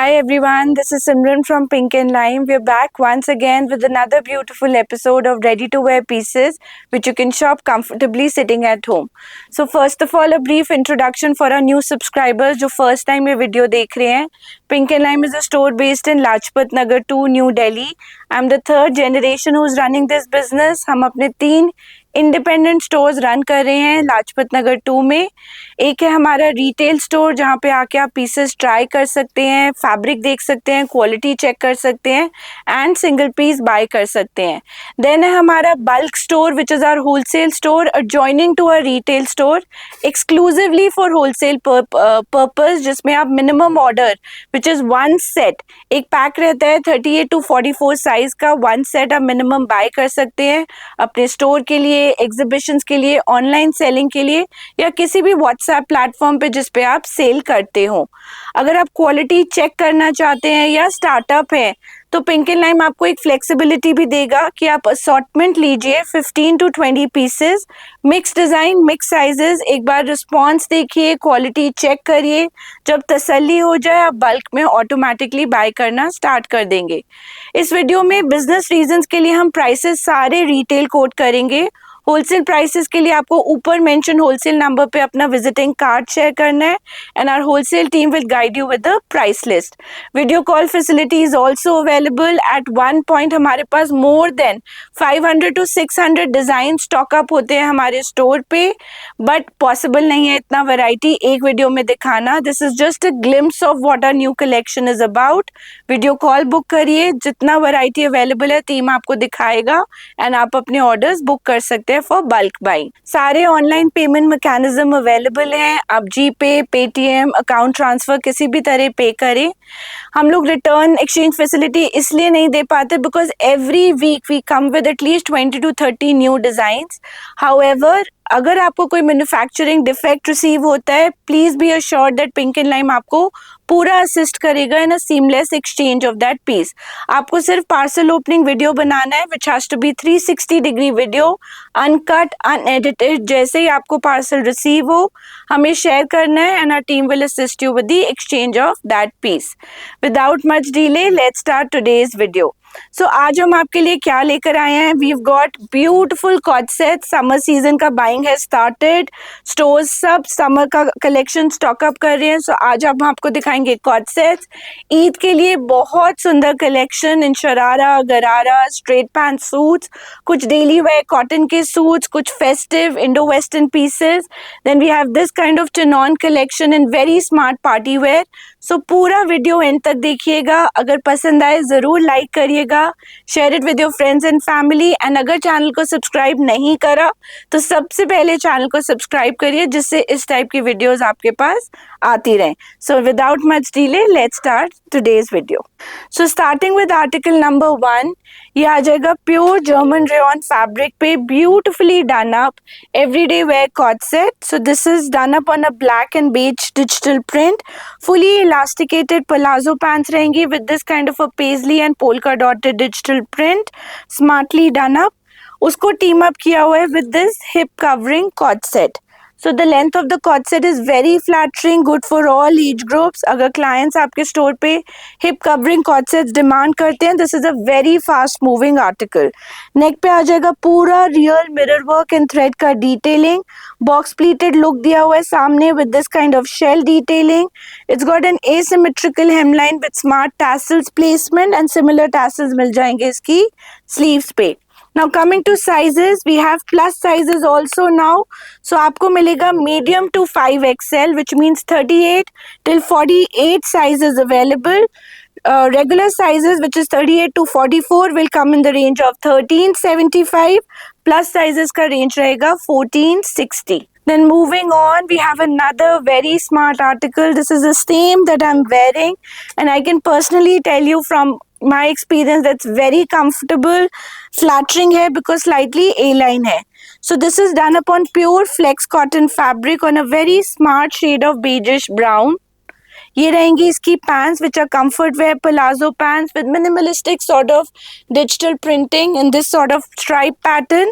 Hi everyone, this is Simran from Pink and Lime. We're back once again with another beautiful episode of ready to wear pieces which you can shop comfortably sitting at home. So first of all, a brief introduction for our new subscribers जो first time ये video देख रहे हैं. Pink and Lime is a store based in Lajpat Nagar 2, New Delhi. I'm the third generation who's running this business. हम अपने 3 independent stores run कर रहे हैं लाजपत नगर 2 में. एक है हमारा रिटेल स्टोर जहाँ पे आके आप पीसेस ट्राई कर सकते हैं, फैब्रिक देख सकते हैं, क्वालिटी चेक कर सकते हैं एंड सिंगल पीस बाय कर सकते हैं. देन है हमारा bulk store which is our wholesale store adjoining to our retail store exclusively for wholesale purpose, जिसमें आप minimum order which is 1 set, एक पैक रहता है 38 to 44 साइज का, 1 सेट आप मिनिमम बाय कर सकते हैं अपने स्टोर के लिए, एग्जीबिशंस के लिए, ऑनलाइन सेलिंग के लिए या किसी भी व्हाट्सएप प्लेटफॉर्म पे जिस पे आप सेल करते हो. अगर आप क्वालिटी चेक करना चाहते हैं या स्टार्टअप है तो पिंक एंड लाइम आपको एक फ्लेक्सिबिलिटी भी देगा कि आप असॉर्टमेंट लीजिए 15 to 20 pieces, mix design, mix sizes. एक बार रिस्पॉन्स देखिए, क्वालिटी चेक करिए, जब तसल्ली हो जाए आप बल्क में ऑटोमेटिकली बाय करना स्टार्ट कर देंगे. इस वीडियो में बिजनेस रीजंस के लिए हम प्राइसेस सारे रिटेल कोट करेंगे. होलसेल प्राइसेस के लिए आपको ऊपर मेंशन होलसेल नंबर पे अपना विजिटिंग कार्ड शेयर करना है and our wholesale team will guide you with the price list. Video call facility is also available. At one point हमारे पास more than 500 to 600 design stock up होते हैं हमारे store पे, बट पॉसिबल नहीं है इतना वैरायटी एक वीडियो में दिखाना. This is just a glimpse of what our new collection is about. Video call book करिए, जितना वैरायटी अवेलेबल है टीम आपको दिखाएगा एंड आप अपने ऑर्डर्स बुक कर सकते हैं फॉर बल्क बाइंग. सारे ऑनलाइन पेमेंट मैकेनिज्म अवेलेबल हैं. आप जीपे, पेटीएम, अकाउंट ट्रांसफर किसी भी तरह पे करें. हम लोग रिटर्न एक्सचेंज फैसिलिटी इसलिए नहीं दे पाते because every week we come with at least 20 to 30 new designs. However अगर आपको कोई मैन्युफैक्चरिंग डिफेक्ट रिसीव होता है, please be assured that Pink and Lime आपको पूरा असिस्ट करेगा in a seamless exchange of that piece. आपको सिर्फ पार्सल ओपनिंग वीडियो बनाना है which has to be 360 degree video, uncut, unedited. जैसे ही आपको पार्सल रिसीव हो हमें शेयर करना है and our team will assist you with the exchange of that piece. Without much delay let's start today's video. So आज हम आपके लिए क्या लेकर आए हैं. We have got beautiful co-ord set. Summer season का बाइंग है स्टार्टेड. स्टोर्स सब समर का कलेक्शन स्टॉक अप कर रहे हैं. सो आज हम आपको दिखाएंगे कॉट सेट्स. ईद के लिए बहुत सुंदर collection in sharara, gharara, straight pant suits, कुछ डेली वेयर कॉटन के सूट्स, कुछ festive Indo western pieces. Then we have this kind of chinon collection in very smart party wear. So पूरा वीडियो एंड तक देखिएगा. अगर पसंद आए ज़रूर लाइक करिएगा, share it with your friends and family. And अगर चैनल को सब्सक्राइब नहीं करा तो सबसे पहले चैनल को सब्सक्राइब करिए जिससे इस टाइप की वीडियोस आपके पास आती रहें. So without much delay let's start today's video. So starting with article number 1, ये आ जाएगा प्योर जर्मन रेयॉन फैब्रिक पे beautifully done up everyday wear co-ord set. So this is done up on a black and beige digital print. Fully elasticated palazzo pants रहेंगी with this kind of a paisley and polka dotted digital print, smartly done up. उसको team up किया हुआ है with this hip covering cot set. So the length of the cord set is very flattering, good for all age groups. अगर clients आपके store पे hip covering cord sets demand करते हैं, this is a very fast moving article. Neck पे आ जाएगा पूरा real mirror work and thread का detailing. Box pleated look दिया हुआ है सामने with this kind of shell detailing. It's got an asymmetrical hemline with smart tassels placement and similar tassels मिल जाएंगे इसकी sleeves पे. Now coming to sizes, we have plus sizes also now. So आपको मिलेगा medium to 5XL which means 38 till 48 sizes available. Regular sizes which is 38 to 44 will come in the range of 1375. Plus sizes का range रहेगा 1460. Then moving on, we have another very smart article. This is the same that I'm wearing and I can personally tell you from my experience that's very comfortable, flattering है because slightly A-line है. So this is done upon pure flex cotton fabric on a very smart shade of beigeish brown. ये रहेंगी इसकी pants which are comfort wear palazzo pants with minimalistic sort of digital printing in this sort of stripe pattern.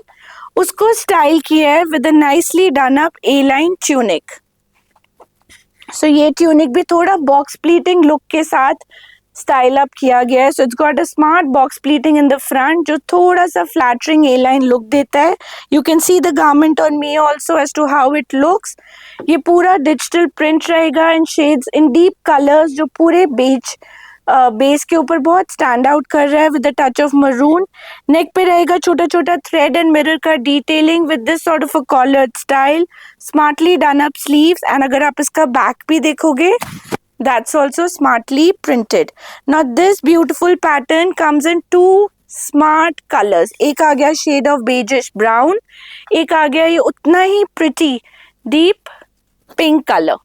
उसको style किया है with a nicely done up A-line tunic. सो ये tunic भी थोड़ा box pleating look के साथ style up किया गया है. So it's got a smart box pleating in the front जो थोड़ा सा फ्लैटरिंग ए लाइन लुक देता है. You can see the garment on me also as to how it looks. ये पूरा डिजिटल प्रिंट रहेगा in shades in deep colours जो पूरे बेस के ऊपर बहुत स्टैंड आउट कर रहा है with the touch of maroon. Neck पे रहेगा छोटा छोटा थ्रेड एंड मिरर का detailing with this sort of a collared style. Smartly done up sleeves and अगर आप इसका बैक भी देखोगे that's also smartly printed. Now this beautiful pattern comes in two smart colors. एक आ गया shade of beigeish brown, एक आ गया ये उतना ही pretty deep pink color.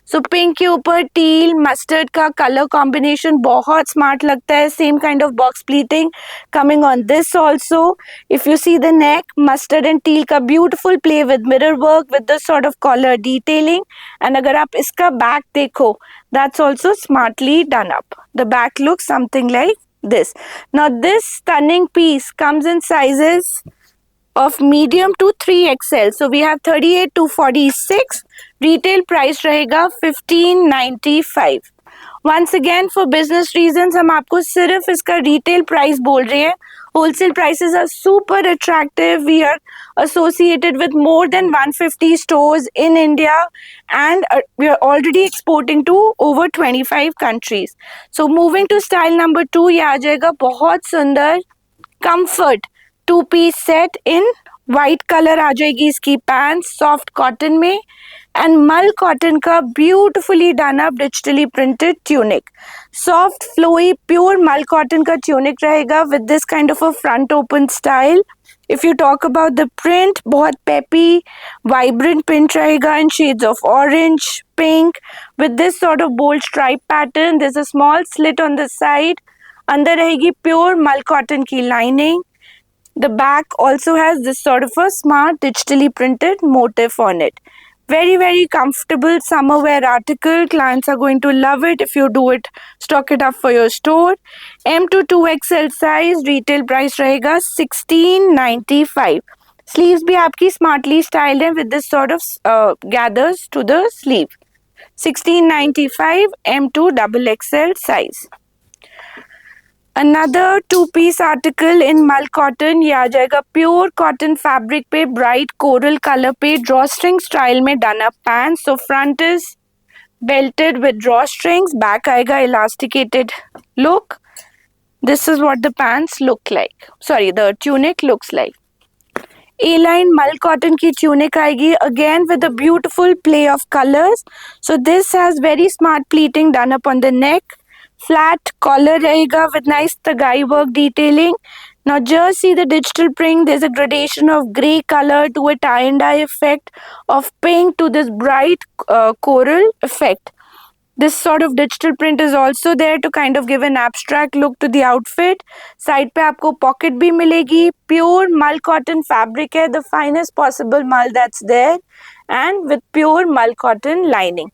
So pink के ऊपर टील मस्टर्ड का कलर कॉम्बिनेशन बहुत स्मार्ट लगता है. Same kind of box pleating coming on this also. If you see the neck mustard and teal का beautiful play with mirror work with this sort of collar detailing. And अगर आप इसका back देखो that's also smartly done up. The back look something like this. Now this stunning piece comes in sizes of medium to 3XL. So we have 38 to 46. Retail price रहेगा 1595. Once again for business reasons हम आपको सिर्फ इसका retail price बोल रहे हैं. Wholesale prices are super attractive. We are associated with more than 150 stores in India and we are already exporting to over 25 countries. So moving to style number 2, ये आ जाएगा बहुत सुंदर comfort 2-piece set in white colour आ जाएगी इसकी pant soft cotton में and मल कॉटन का beautifully done up digitally printed tunic. Soft flowy pure मल कॉटन का ट्यूनिक रहेगा with this kind of a front open style. If you talk about the print बहुत पेपी वाइब्रेंट प्रिंट रहेगा in shades of orange pink with this sort of bold stripe pattern. There is a small slit on the side. अंदर रहेगी pure मल cotton की lining. The back also has this sort of a smart digitally printed motif on it. Very, very comfortable summer wear article. Clients are going to love it if you do it, stock it up for your store. M to 2XL size, retail price रहेगा 1695. Sleeves भी आपकी smartly styled है with this sort of gathers to the sleeve. 1695 M to XXL size. Another 2-piece article in mull cotton. ये आ जाएगा pure cotton fabric पे bright coral colour पे drawstring style में done up pant. So front is belted with drawstrings. Back आएगा elasticated look. This is what the pants look like. Sorry the tunic looks like. A line mull cotton की tunic आएगी again with a beautiful play of colours. So this has very smart pleating done up on the neck. Flat collar रहेगा with nice tagai work detailing. Now just see the digital print. There's a gradation of grey color to a tie and dye effect of pink to this bright coral effect. This sort of digital print is also there to kind of give an abstract look to the outfit. Side पे आपको pocket भी मिलेगी. Pure mull cotton fabric है, the finest possible mull that's there, and with pure mull cotton lining.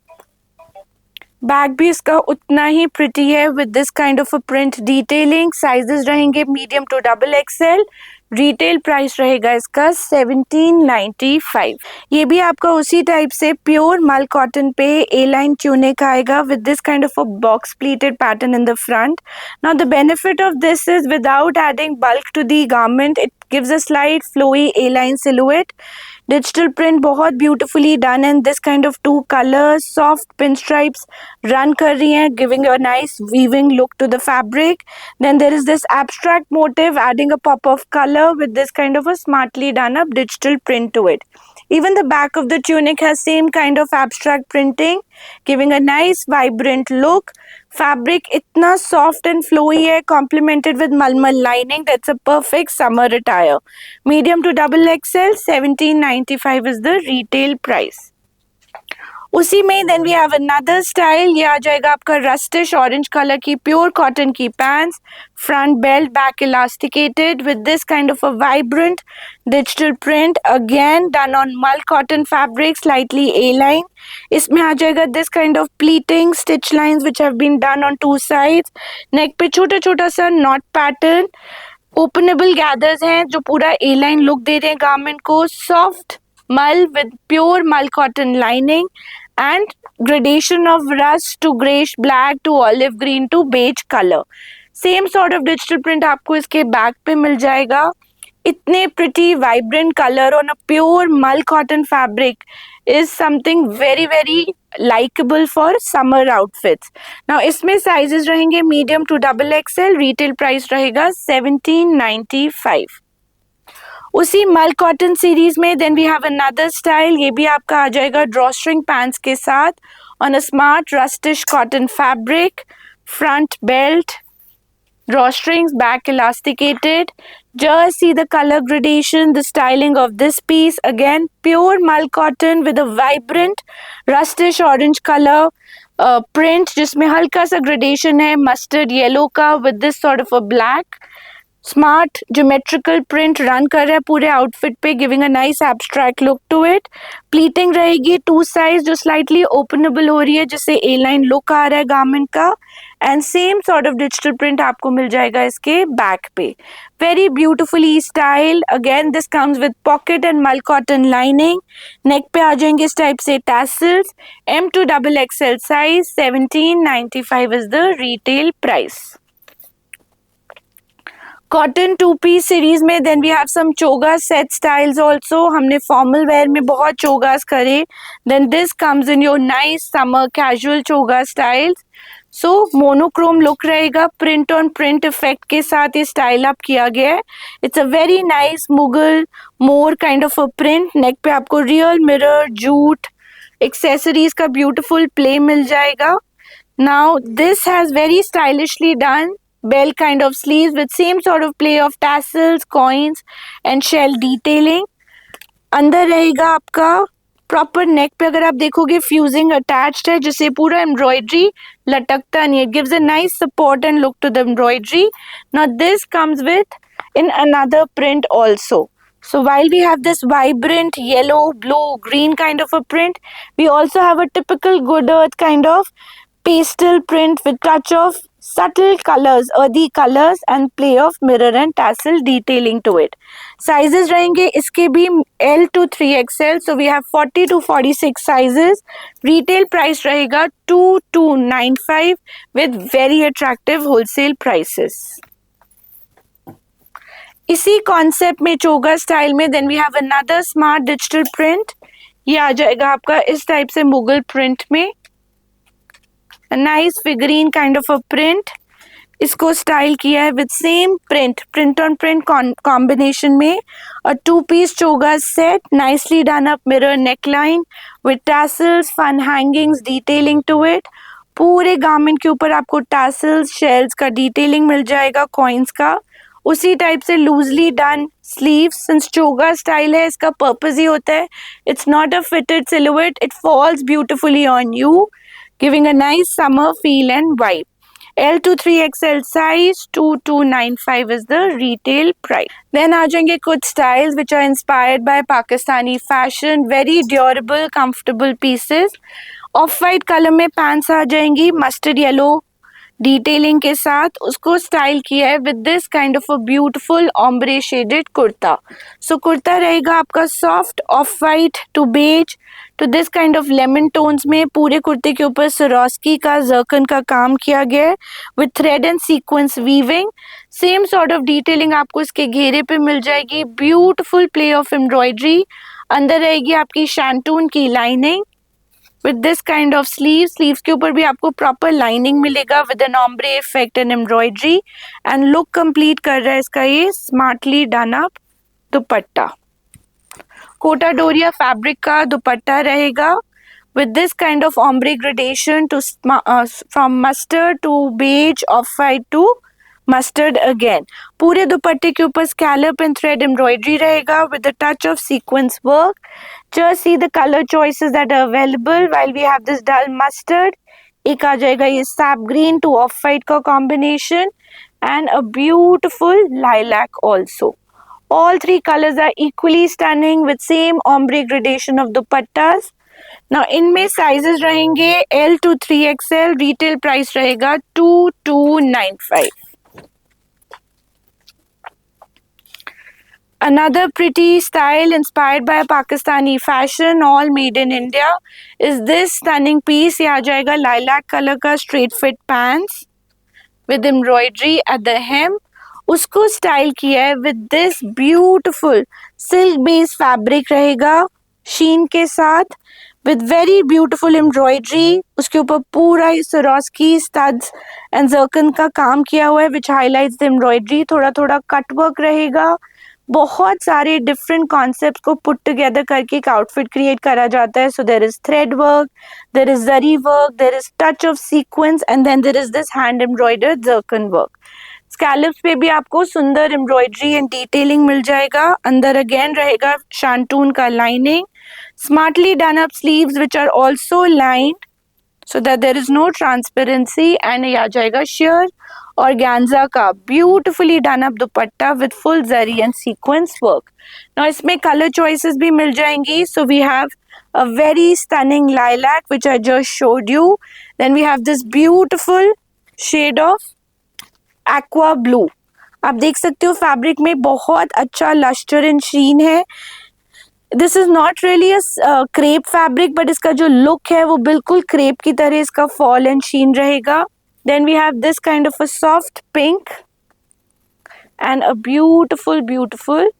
Bag भी इसका उतना ही pretty है with this kind of a print detailing. Sizes रहेंगे medium to XXL. Retail price रहेगा इसका 1795. ये भी आपका उसी टाइप से प्योर मल कॉटन पे ए लाइन ट्यूनिक आएगा with this kind of a box pleated pattern in the front. Now the benefit of this is without adding bulk to the garment it gives a slight flowy A line silhouette. Digital print बहुत beautifully done in this kind of 2 colours. Soft pin stripes run कर रही हैं giving a nice weaving look to the fabric. Then there is this abstract motive adding a pop of colour with this kind of a smartly done up digital print to it. Even the back of the tunic has same kind of abstract printing giving a nice vibrant look. Fabric itna soft and flowy hai complemented with malmal lining. That's a perfect summer attire. Medium to XXL 1795 is the retail price. उसी में then we have another style. ये आ जाएगा आपका rustish orange colour की pure cotton की pants. Front belt back elasticated with this kind of a vibrant digital print again done on mul cotton fabric slightly A line. इसमें आ जाएगा this kind of pleating stitch lines which have been done on 2 sides. Neck पे छोटा छोटा सा not pattern. Openable gathers हैं जो पूरा ए लाइन लुक दे रहे हैं गारमेंट को. सॉफ्ट मल with pure मल cotton lining and gradation of rust to grayish black to olive green to beige color. Same sort of digital print आपको इसके बैक पे मिल जाएगा. इतने pretty vibrant colour on a pure मल cotton fabric is something very very likeable for summer outfits. Now इसमें sizes रहेंगे medium to double XL. Retail price रहेगा 1795. उसी मल कॉटन सीरीज में then we have another style. ये भी आपका आ जाएगा ड्रॉस्ट्रिंग पैंट्स के साथ on a smart rustish cotton fabric. Front belt, drawstrings, back elasticated. Just see the color gradation, the styling of this piece. Again, pure mull cotton with a vibrant rustish orange color print, जिसमें हल्का सा gradation है mustard yellow का with this sort of a black. Smart geometrical print run कर रहा है पूरे outfit पे, giving a nice abstract look to it. Pleating रहेगी 2 साइज जो स्लाइटली ओपनेबल हो रही है, जिससे ए लाइन लुक आ रहा है गारमेंट का. And same sort of digital print आपको मिल जाएगा इसके बैक पे. Very beautifully style. Again this comes with pocket and मल कॉटन लाइनिंग. नेक पे आ जाएंगे इस टाइप से tassels. M2XXL size. 1795 is the retail price. Cotton 2-piece series में then we have some choga set styles also. हमने formal wear में बहुत चोगास करे. Then this comes in your nice summer casual चोगा styles. So monochrome look रहेगा, print on print effect के साथ ये style up किया गया है. It's a very nice Mughal मोर kind of a print. Neck पे आपको रियल मिरर, जूट, एक्सेसरीज का ब्यूटिफुल प्ले मिल जाएगा. Now this has very stylishly done bell kind of sleeves with same sort of play of tassels, coins and shell detailing. अंदर रहेगा आपका proper नेक पे अगर आप देखोगे फ्यूजिंग अटैच्ड है, जिससे पूरा एम्ब्रॉयडरी लटकता नहीं. It gives a nice support and look to the embroidery. Now this comes with in another print also. So while we have this vibrant yellow, blue, green kind of a print, we also have a typical good earth kind of pastel print with touch of subtle colors, earthy colors and play of mirror and tassel detailing to it. Sizes रहेंगे इसके भी L to 3XL. So we have 40 to 46 sizes. Retail price रहेगा 2295 with very attractive wholesale prices. इसी concept में choga style में then we have another smart digital print. ये आ जाएगा आपका इस टाइप से मुगल प्रिंट में. A nice figurine kind of a print. इसको स्टाइल किया है with same print on print combination में. A 2-piece choga set, nicely done up mirror neckline with tassels, fun hangings, detailing to it. पूरे garment के ऊपर आपको tassels, shells का detailing मिल जाएगा, कॉइन्स का. उसी टाइप से loosely done sleeves. Since choga style है, इसका पर्पस ही होता है it's not a fitted silhouette, it falls beautifully on you, giving a nice summer feel and vibe. L to 3XL size. 2295 is the retail price. Then आ जाएंगे कुछ styles which are inspired by Pakistani fashion. Very durable, comfortable pieces. Off white color में pants आ जाएंगी, mustard yellow detailing के साथ. उसको style किया है with this kind of a beautiful ombre shaded kurta. So kurta रहेगा आपका soft off white to beige to this kind of lemon tones में. पूरे कुर्ते के ऊपर सरोस्की का, जर्कन का काम किया गया है with thread and sequence weaving. Same sort of detailing आपको इसके घेरे पे मिल जाएगी. Beautiful play of embroidery. अंदर रहेगी आपकी शैंटून की lining with this kind of sleeves के ऊपर भी आपको प्रॉपर लाइनिंग मिलेगा with an ombre effect and embroidery. And look complete कर रहा है इसका ये smartly done up dupatta. Kota Doria fabric का दुपट्टा रहेगा with this kind of ombre gradation to from mustard to beige, off white to mustard again. पूरे दुपट्टे के ऊपर scallop and thread embroidery रहेगा with a touch of sequence work. Just see the color choices that are available. While we have this dull mustard, एक आ जाएगा ये sap green to off white का combination and a beautiful lilac also. All three colors are equally stunning with same ombre gradation of dupattas. Now इनमें sizes रहेंगे L to 3XL. Retail price रहेगा 2295. Another pretty style inspired by Pakistani fashion, all made in India, is this stunning piece. ये आ जाएगा lilac color का straight fit pants with embroidery at the hem. उसको style किया है with this beautiful silk based fabric रहेगा sheen के साथ with very beautiful embroidery. उसके ऊपर पूरा Swarovski studs and zircon का काम किया हुआ है which highlights the embroidery. थोड़ा थोड़ा कट वर्क रहेगा. बहुत सारे डिफरेंट कॉन्सेप्ट को पुट टुगेदर करके एक आउटफिट क्रिएट करा जाता है. So there is thread work, there is zari work, there is touch of sequins and then there is this hand embroidered zircon work. Scallops पे भी आपको सुंदर एम्ब्रॉयडरी एंड डिटेलिंग मिल जाएगा. अंदर अगेन रहेगा शांटून का lining. Smartly done up sleeves which are also lined so that there is no transparency and ये आ जाएगा sheer organza का beautifully done up dupatta with full zari and sequence work. Now इसमें color choices भी मिल जाएंगी. So we have a very stunning lilac which I just showed you. Then we have this beautiful shade of aqua blue. आप देख सकते हो fabric में बहुत अच्छा luster and sheen है. This is not really crepe fabric but इसका जो लुक है वो बिल्कुल क्रेप की तरह इसका फॉल एंड शीन रहेगा. Then we have this kind of a soft pink and a beautiful beautiful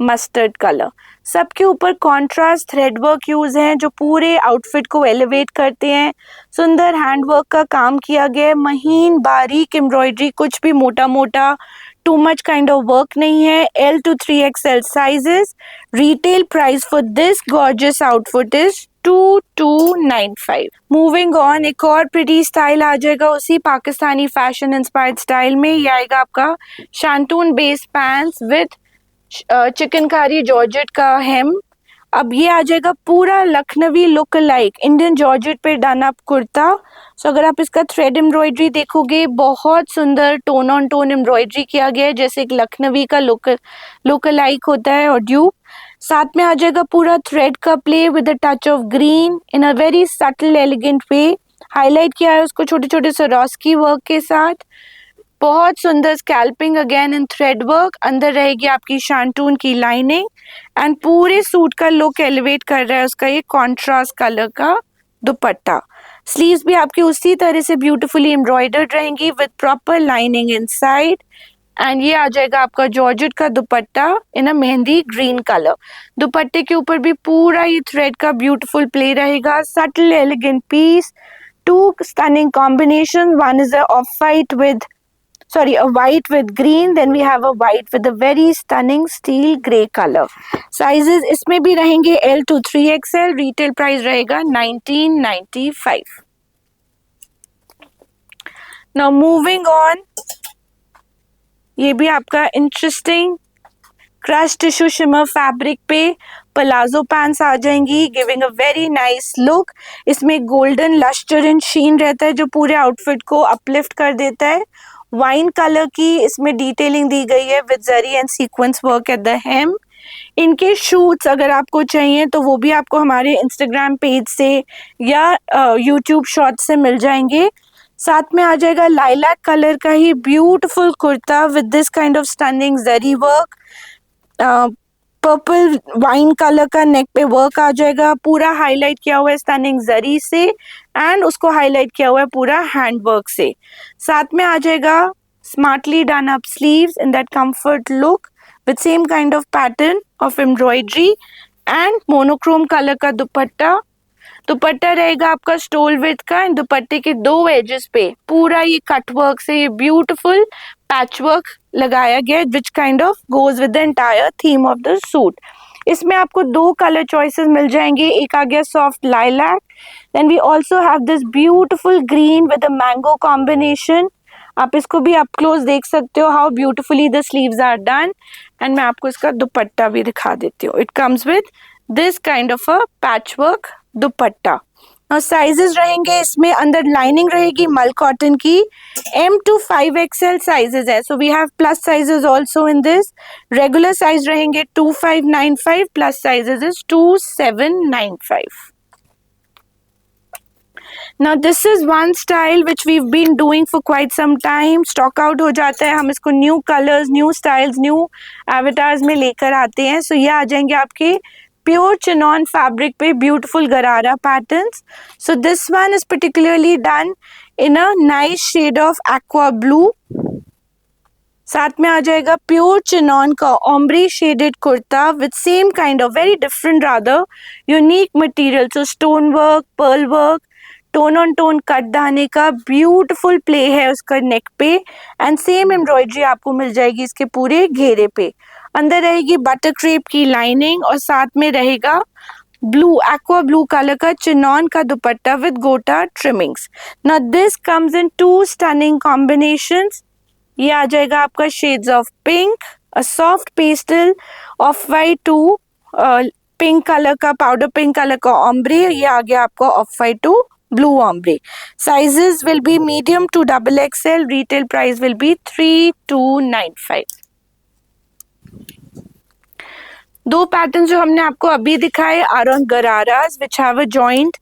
mustard colour. सबके ऊपर कॉन्ट्रास्ट थ्रेड वर्क यूज हैं जो पूरे आउटफिट को एलिवेट करते हैं. सुंदर हैंडवर्क का काम किया गया है. महीन बारीक एम्ब्रॉयडरी, कुछ भी मोटा मोटा too much kind of work नहीं है. L to 3XL sizes. Retail price for this gorgeous outfit is 2295. Moving on, एक और pretty style आ जाएगा उसी पाकिस्तानी fashion inspired style में. ये आएगा आपका shantoon based pants with chikankari georgette का hem. अब ये आ जाएगा पूरा Lucknowi look like Indian georgette पे डन अप कुर्ता. सो अगर आप इसका थ्रेड एम्ब्रॉयडरी देखोगे बहुत सुंदर टोन ऑन टोन एम्ब्रॉयडरी किया गया है जैसे एक लखनवी का लुक लाइक होता है और ड्यूब. साथ में आ जाएगा पूरा थ्रेड का play with a touch of green in a very subtle elegant way. Highlight किया है उसको छोटे छोटे Swarovski वर्क के साथ. बहुत सुंदर scalloping again in thread work. अंदर रहेगी आपकी शांटून की लाइनिंग एंड पूरे सूट का लुक एलिवेट कर रहा है उसका ये कॉन्ट्रास्ट कलर का दुपट्टा. स्लीव्स भी आपकी उसी तरह से ब्यूटीफुली एम्ब्रॉयडर्ड रहेंगी with proper lining inside. And ये आ जाएगा आपका जॉर्जेट का dupatta in a mehndi green colour. दुपट्टे के ऊपर भी पूरा ये थ्रेड का ब्यूटीफुल प्ले रहेगा. Subtle elegant piece. Two stunning combination. One is a off white with a white with green, then we have a white with a very stunning steel gray color. Sizes इसमें भी रहेंगे L to 3XL. Retail price रहेगा 1995. Now moving on, ये भी आपका interesting crush tissue shimmer fabric पे palazzo pants आ जाएंगी giving a very nice look. इसमें गोल्डन लस्टर एंड शीन रहता है जो पूरे आउटफिट को अपलिफ्ट कर देता है. वाइन कलर की इसमें डिटेलिंग दी गई है with zari and sequins work at the hem. इनके शूट्स अगर आपको चाहिए तो वो भी आपको हमारे इंस्टाग्राम पेज से या यूट्यूब शॉर्ट से मिल जाएंगे. साथ में आ जाएगा लाइलैक कलर का ही beautiful kurta with this kind of stunning zari work. Purple wine colour का नेक पे वर्क आ जाएगा. पूरा हाईलाइट किया हुआ है स्टनिंग जरी से एंड उसको हाईलाइट किया हुआ है पूरा हैंड वर्क से. साथ में आ जाएगा smartly done up sleeves in that comfort look with same kind of pattern of embroidery and monochrome colour का दुपट्टा. दुपट्टा रहेगा आपका स्टोल विथ का एंड दुपट्टे के दो एजेस पे पूरा ये कट वर्क से ये ब्यूटीफुल पैच वर्क लगाया गया which kind of goes with the entire theme of the suit. इसमें आपको दो कलर चॉइसेस मिल जाएंगे. एक आ गया soft lilac, then we also have this beautiful green with a mango combination. आप इसको भी अप क्लोज देख सकते हो how beautifully the sleeves are done. And मैं आपको इसका दुपट्टा भी दिखा देती हूँ. It comes with this kind of a patch work dupatta. Sizes रहेंगे इसमें अंदर लाइनिंग रहेगी मल कॉटन की. M to 5XL साइजेस है. So we have plus sizes also in this. Regular size रहेंगे 2595, plus sizes is 2795. Now this is one style which we've been doing for quite some time. Stock out हो जाता है, हम इसको new colours, new styles, new avatars में लेकर आते हैं. सो ये आ जाएंगे आपके प्योर चिनॉन फैब्रिक पे beautiful gharara patterns. So this one is particularly done in a nice shade of aqua blue. साथ में आ जाएगा प्योर चिनॉन का ombre shaded kurta with same kind of very different rather unique material. So stone work, pearl work, tone on tone cut दाने का beautiful play है उसका नेक पे एंड सेम एम्ब्रॉयडरी आपको मिल जाएगी इसके पूरे घेरे पे. अंदर रहेगी बटर क्रेप की लाइनिंग और साथ में रहेगा ब्लू, एक्वा ब्लू कलर का चिनॉन का dupatta with gota trimmings. Now this comes in 2 stunning combinations. ये आ जाएगा आपका shades of pink, a soft pastel, off white to pink colour का, पाउडर पिंक कलर का ऑम्ब्रे. ये आ गया आपका off white to blue ombre. Sizes will be medium to XXL. Retail price will be 3295. दो पैटर्न जो हमने आपको अभी दिखाए are on gararas which have a joint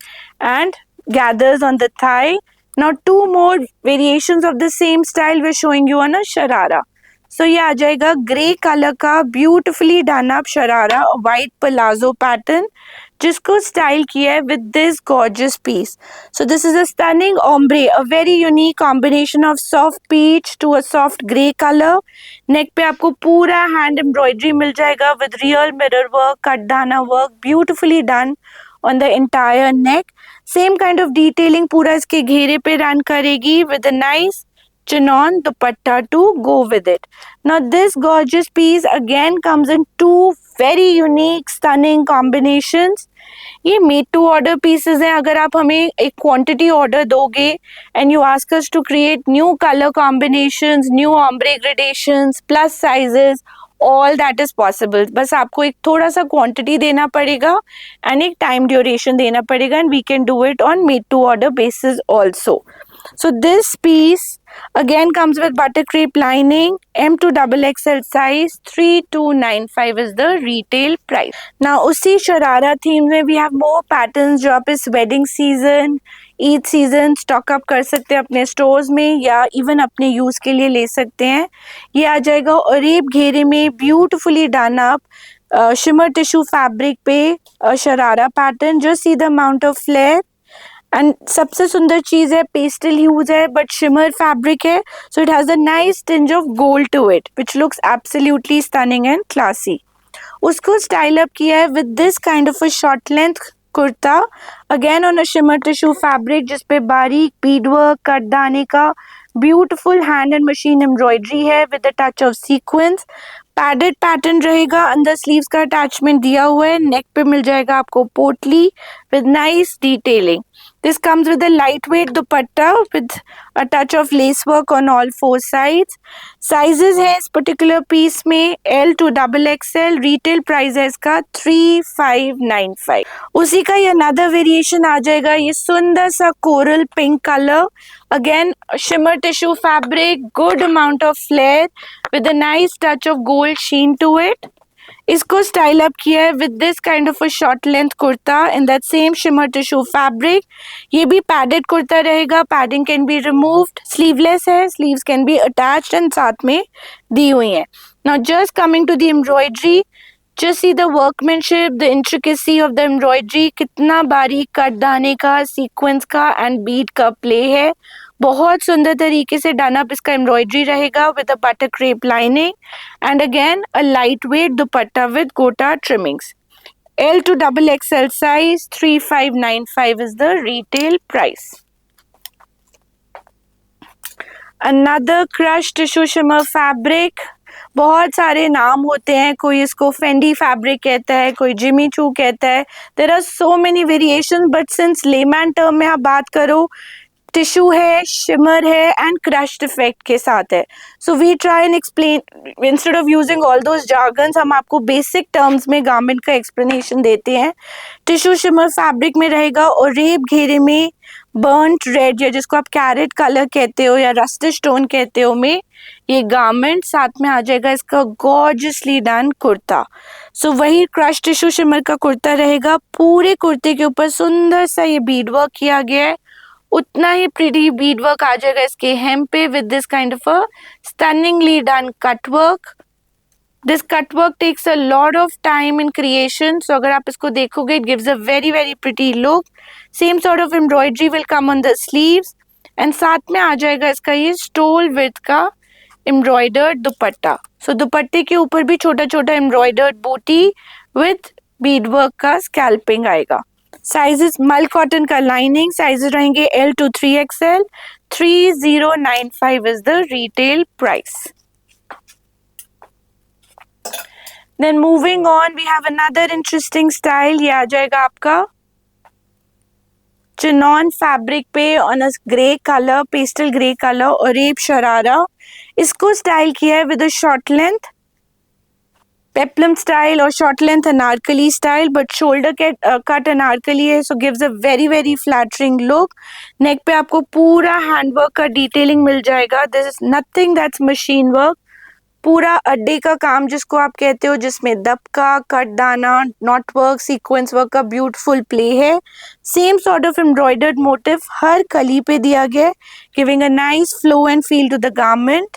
and gathers on the thigh. Now 2 more variations of the same style we're showing you on a sharara. So ये आ जाएगा grey colour का beautifully done up sharara, white palazzo pattern जिसको style किया है with this gorgeous piece. So this is a stunning ombre, a very unique combination of soft peach to a soft grey colour. Neck पे आपको पूरा hand embroidery मिल जाएगा with real mirror work, cut dana work, beautifully done on the entire neck. Same kind of detailing पूरा इसके घेरे पे run करेगी with a nice chinon dupatta to go with it. Now this gorgeous piece again comes in 2 very unique stunning combinations. ये made to order pieces हैं. अगर आप हमें एक quantity order दोगे and you ask us to create new color combinations, new ombre gradations, plus sizes, all that is possible. बस आपको एक थोड़ा सा quantity देना पड़ेगा and एक time duration देना पड़ेगा and we can do it on made to order basis also. So this piece again comes with butter crepe lining, M to XXL size, 3295 is the retail price. Now उसी sharara theme में we have more patterns जो आप इस wedding season, Eid season stock up कर सकते हैं अपने stores में या इवन अपने यूज के लिए ले सकते हैं. ये आ जाएगा अरेब घेरे में beautifully done up shimmer tissue fabric पे sharara pattern. Just see the amount of flare and सबसे सुंदर चीज है पेस्टल ह्यूज है बट शिमर फैब्रिक है. So it has a nice tinge of gold to it which looks absolutely stunning and classy. उसको style up किया है with this kind of a short length kurta again on a shimmer tissue fabric जिसपे बारीक bead work, cut दाने का beautiful hand and machine embroidery है with a touch of sequins. Padded pattern रहेगा, अंदर स्लीव्स का अटैचमेंट दिया हुआ है. नेक पे मिल जाएगा आपको पोटली with nice detailing. This comes with a lightweight dupatta with a touch of lace work on all 4 sides. Sizes है इस particular piece में L to XXL. Retail price है इसका 3595. उसी का ये another variation आ जाएगा. ये सुंदर सा coral pink color. Again shimmer tissue fabric, good amount of flare with a nice touch of gold sheen to it. इसको स्टाइल अप किया है with this kind of a short length kurta in that same shimmer tissue fabric. ये भी padded kurta रहेगा, padding can be removed, sleeveless है, sleeves can be attached and साथ में दी हुई है. Now just coming to the embroidery, just see the workmanship, the intricacy of the embroidery. कितना बारीक कट दाने का, सीक्वेंस का एंड बीड का प्ले है. बहुत सुंदर तरीके से डन अप इसका एम्ब्रॉयडरी रहेगा with a butter crepe lining and again a light weight dupatta with gota trimmings. L to XXL size, 3595 is the retail price. Another crushed tissue shimmer fabric. बहुत सारे नाम होते हैं, कोई इसको फेंडी फैब्रिक कहता है, कोई जिमी चू कहता है. There are so many variation but since layman term में आप बात करो टिश्यू है, शिमर है एंड क्रश्ड इफेक्ट के साथ है. So we try and explain instead of using all those jargons, हम आपको बेसिक टर्म्स में गारमेंट का एक्सप्लेनेशन देते हैं. टिश्यू शिमर फैब्रिक में रहेगा और रेप घेरे में बर्न्ट रेड या जिसको आप कैरेट कलर कहते हो या रस्टिश टोन कहते हो में ये गारमेंट. साथ में आ जाएगा इसका गॉर्जियसली डन कुर्ता. सो वही क्रश टिश्यू शिमर का कुर्ता रहेगा. पूरे कुर्ते के ऊपर सुंदर सा ये बीड वर्क किया गया है उतना ही प्रिटी बीड वर्क आ जाएगा इसके hem पे with this kind of a stunningly done cut work. This cut work takes a lot of time in creation. So अगर आप इसको देखोगे, it gives a very very pretty look. Same sort of embroidery will come on the sleeves. And साथ में आ जाएगा इसका ये stole width का embroidered दुपट्टा. So दुपट्टे के ऊपर भी छोटा छोटा embroidered booty with beadwork का scalping आएगा. Sizes मल कॉटन का lining. Sizes रहेंगे L to 3XL. 3095 is the retail price. Then moving on, we have another interesting style. ये आ जाएगा आपका चिनॉन फैब्रिक पे on a grey colour, pastel grey colour और रेप शरारा. इसको स्टाइल किया है with a short length peplum style और short length Anarkali style, but shoulder cut Anarkali है, so gives a very very flattering look. Neck पे आपको पूरा हैंडवर्क का डिटेलिंग मिल जाएगा. This is nothing that's machine work. पूरा अड्डे का काम जिसको आप कहते हो, जिसमें दबका, कट दाना, नॉट वर्क, सीक्वेंस वर्क का ब्यूटीफुल प्ले है. Same sort of embroidered motif हर कली पे दिया गया है, giving a nice flow and feel to the garment.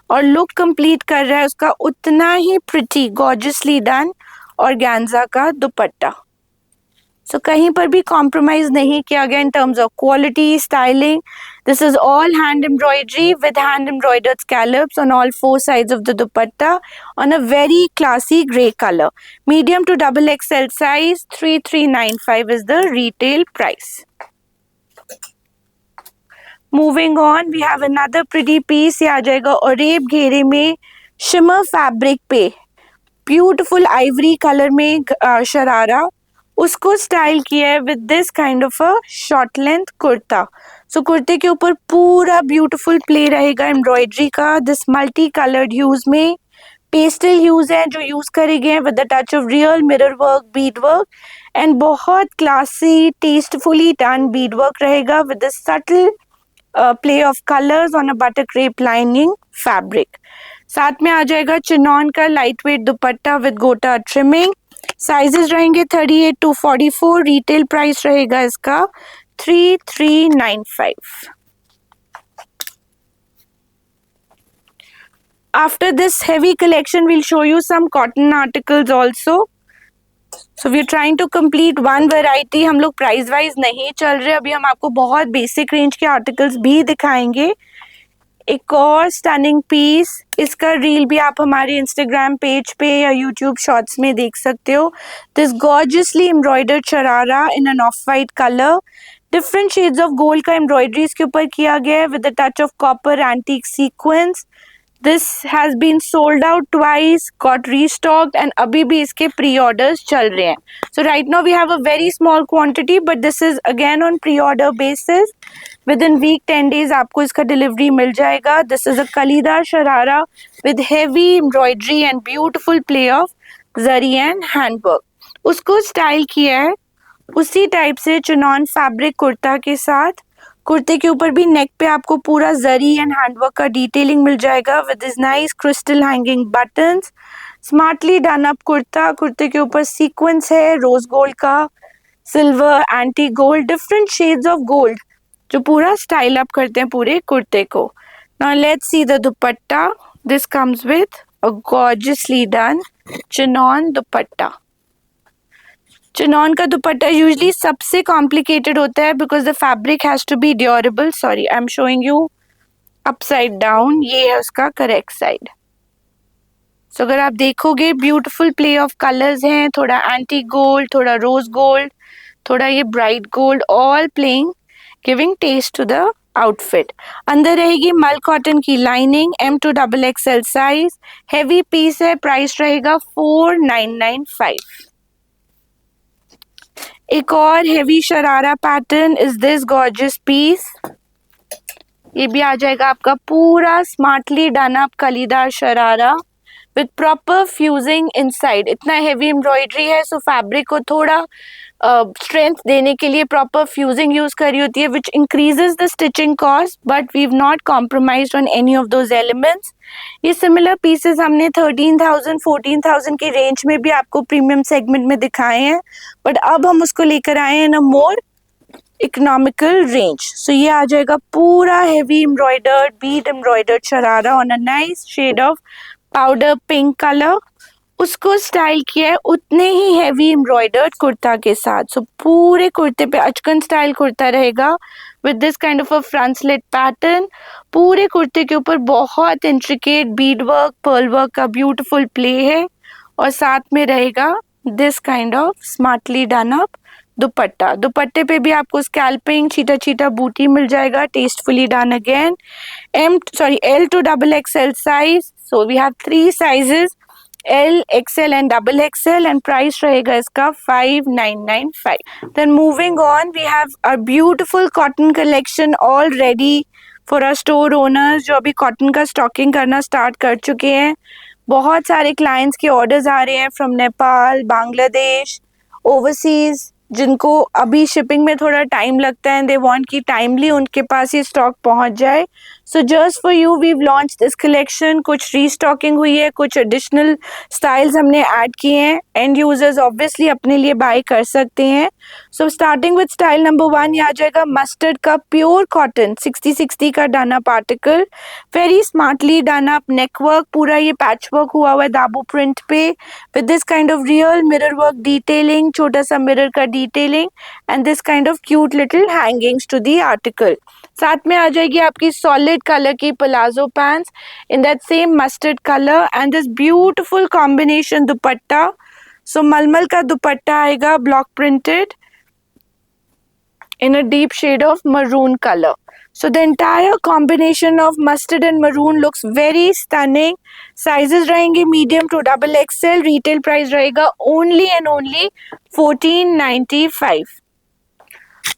और लुक कंप्लीट कर रहा है उसका उतना ही प्रिटी गॉर्जियसली डन ऑर्गेन्जा का दुपट्टा. सो कहीं पर भी कॉम्प्रोमाइज नहीं किया गया in terms of quality, styling. This is all hand embroidery with hand embroidered scallops on all four sides of the dupatta on a very classy grey color. Medium to double XL size, 3395 is the retail price. Moving on, we have another pretty piece. ये आ जाएगा Oreb घेरे में shimmer fabric पे beautiful ivory color में शरारा. उसको style किया है with this kind of a short length kurta. So कुर्ते के ऊपर पूरा ब्यूटीफुल प्ले रहेगा एम्ब्रॉयडरी का. दिस मल्टी कलर्ड ह्यूज में पेस्टल ह्यूज है जो यूज करे गए हैं with the touch of real mirror work, bead work and बहुत classy tastefully done bead work रहेगा with the subtle play of colours on a butter crepe lining fabric. साथ में आ जाएगा चिनॉन का लाइट वेट दुपट्टा विद गोटा trimming. Sizes रहेंगे 38 to 44. Retail price रहेगा इसका 3395. After this heavy collection, we'll show you some cotton articles also. So we're trying to complete one variety. हम लोग प्राइस वाइज नहीं चल रहे, अभी हम आपको बहुत बेसिक रेंज के आर्टिकल्स भी दिखाएंगे. एक और स्टनिंग पीस, इसका रील भी आप हमारे इंस्टाग्राम पेज पे या यूट्यूब शॉर्ट्स में देख सकते हो. This gorgeously embroidered sharara in an off white colour. Different shades of gold का एम्ब्रॉयडरी इसके ऊपर किया गया है with the touch of copper antique sequins. This has been sold out twice, got restocked and अभी भी इसके प्री ऑर्डर्स चल रहे हैं. So right now we have a very small quantity, but this is again on pre order basis. Within week 10 days आपको इसका delivery मिल जाएगा. This is a kalidar sharara with heavy embroidery and beautiful play of zari and handwork. उसको style किया है उसी type से chinon fabric kurta के साथ. कुर्ते के ऊपर भी नेक पे आपको पूरा जरी एंड हैंडवर्क का डिटेलिंग मिल जाएगा with this nice crystal hanging buttons. Smartly done up kurta. कुर्ते के ऊपर सीक्वेंस है रोज गोल्ड का, silver, antique gold, different shades of gold जो पूरा स्टाइल अप करते हैं पूरे कुर्ते को. Now let's see the dupatta. This comes with a gorgeously done chinon dupatta. Chinon का दुपट्टा यूजुअली सबसे कॉम्प्लिकेटेड होता है because the fabric has to be durable. Sorry, I am showing you upside down. ये है उसका करेक्ट साइड. सो अगर आप देखोगे ब्यूटीफुल प्ले ऑफ कलर्स हैं, थोड़ा एंटी गोल्ड, थोड़ा रोज गोल्ड, थोड़ा ये bright gold, all playing, giving taste to the outfit. अंदर रहेगी मल कॉटन की lining, M to XXL size. Heavy piece है. प्राइस रहेगा 4995. एक और heavy sharara pattern is this gorgeous piece. ये भी आ जाएगा आपका पूरा smartly done up kalidar sharara with proper fusing inside. इतना हेवी एम्ब्रॉयडरी है, सो फैब्रिक को थोड़ा स्ट्रेंथ देने के लिए प्रॉपर फ्यूजिंग यूज करी होती है which increases the stitching cost, but we have not compromised on any of those elements. ये सिमिलर पीसेस हमने 13,000 14,000 के रेंज में भी आपको प्रीमियम सेगमेंट में दिखाए हैं, बट अब हम उसको लेकर आए हैं इन अ मोर इकोनॉमिकल रेंज. सो ये आ जाएगा पूरा heavy embroidered bead embroidered sharara on a nice shade of powder pink colour. उसको स्टाइल किया है उतने ही हेवी एम्ब्रॉयडर्ड कुर्ता के साथ. सो पूरे कुर्ते पे अचकन स्टाइल कुर्ता रहेगा with this kind of a front slit pattern. पूरे कुर्ते के ऊपर बहुत intricate Beed work pearl work का ब्यूटीफुल प्ले है और साथ में रहेगा this kind of smartly done up दुपट्टा. दुपट्टे पे भी आपको स्कैल्पिंग चीटा चीटा बूटी मिल जाएगा, tastefully done again. L to double XL size. So we have 3 sizes, L, XL and double XL, and price रहेगा इसका 5995. Then moving on, we have a beautiful cotton collection all ready for our store owners जो अभी cotton का stocking करना start कर चुके हैं. बहुत सारे क्लाइंट्स के ऑर्डर्स आ रहे हैं फ्रॉम नेपाल, बांग्लादेश, ओवरसीज, जिनको अभी शिपिंग में थोड़ा टाइम लगता है. दे वांट कि टाइमली उनके पास ये स्टॉक पहुंच जाए. So just for you we launch this collection. कुछ रीस्टॉकिंग हुई है, कुछ एडिशनल स्टाइल्स हमने ऐड किए हैं. एंड यूजर्स ऑब्वियसली अपने लिए बाय कर सकते हैं. सो स्टार्टिंग विद स्टाइल नंबर 1, ये आ जाएगा मस्टर्ड का प्योर कॉटन 60-60 का done up article. Very smartly done up नेक वर्क, पूरा ये पैच वर्क हुआ हुआ है दाबू प्रिंट पे with this kind of real mirror work detailing, छोटा सा मिरर का detailing and this kind of cute little hangings to the article. साथ में आ जाएगी आपकी सॉलिड कलर की palazzo pants in that same mustard colour and this beautiful combination dupatta. So mulmul का दुपट्टा आएगा block printed in a deep shade of maroon color. So the entire combination of mustard and maroon looks very stunning. Sizes रहेंगे medium to double XL. Retail price रहेगा only and only 1495.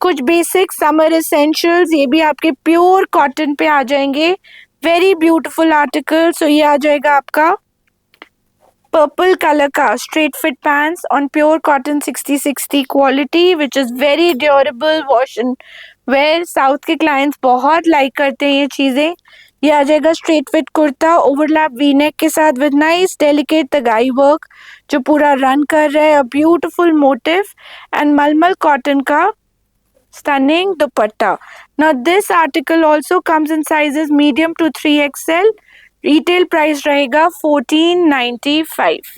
कुछ basic summer essentials ये भी आपके pure cotton पे आ जाएंगे. Very beautiful article. सो ये आ जाएगा आपका पर्पल कलर का straight fit pants on pure cotton 60-60 quality which is very durable wash and wear. South के क्लाइंट्स बहुत लाइक करते हैं ये चीजें. ये आ जाएगा straight fit kurta overlap V neck के साथ विद नाइस डेलिकेट तगाई वर्क जो पूरा रन कर रहा है. अ ब्यूटीफुल मोटिव एंड मलमल कॉटन का stunning dupatta. Now this article also comes in sizes medium to 3XL. Retail price रहेगा 1495.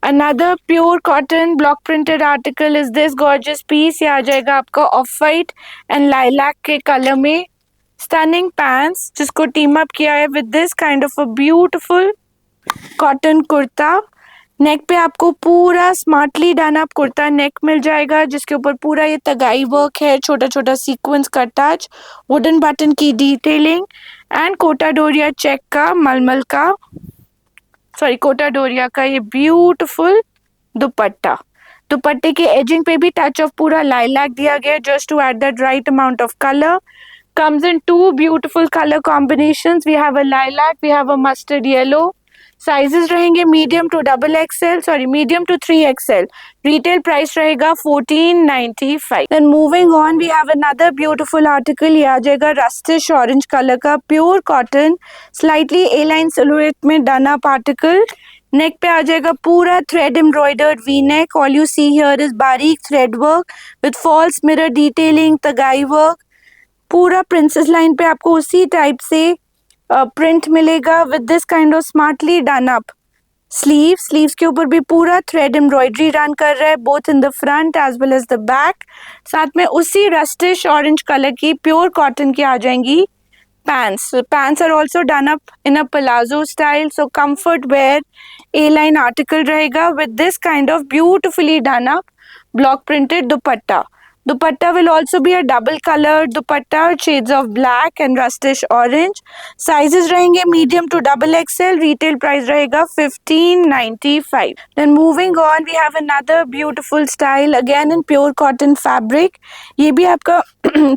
Another pure cotton block printed article is this gorgeous piece. ये आ जाएगा आपका ऑफ वाइट एंड लाइलैक के colour में. Stunning pants जिसको team up किया है with this kind of a beautiful cotton kurta. Neck पे आपको पूरा smartly done up kurta neck मिल जाएगा जिसके ऊपर पूरा ये तगाई वर्क है, छोटा छोटा सीक्वेंस का टच, वुडन बटन की detailing and Kota Doria check का मलमल का कोटा डोरिया का ये ब्यूटीफुल दुपट्टा. दुपट्टे के एजिंग पे भी टच ऑफ पूरा लाइलैक दिया गया just to add that right amount of colour. Comes in two beautiful color combinations. We have a lilac, we have a mustard yellow. Sizes रहेंगे medium to medium to 3XL. Retail price रहेगा 1495. Then moving on, we have another beautiful article. ये आ जाएगा rustish orange color का pure cotton, slightly A-line silhouette में done up article. नेक पे आ जाएगा पूरा thread embroidered V neck. All you see here is बारीक thread work with false mirror detailing, तगाई वर्क. पूरा प्रिंसेस लाइन पे आपको उसी टाइप से प्रिंट मिलेगा with this kind of smartly done up sleeves के ऊपर भी पूरा थ्रेड एम्ब्रॉयडरी रन कर रहा है both in the front as well as the back. साथ में उसी रस्टिश ऑरेंज कलर की प्योर कॉटन की आ जाएंगी pants. Pants are also done up in a palazzo style. So comfort wear A line article रहेगा with this kind of beautifully done up block printed dupatta. Dupatta will also be a double colored dupatta, shades of black and rustish orange. Sizes रहेंगे medium to double XL. Retail price रहेगा 1595. Then moving on, we have another beautiful style again in pure cotton fabric. ये भी आपका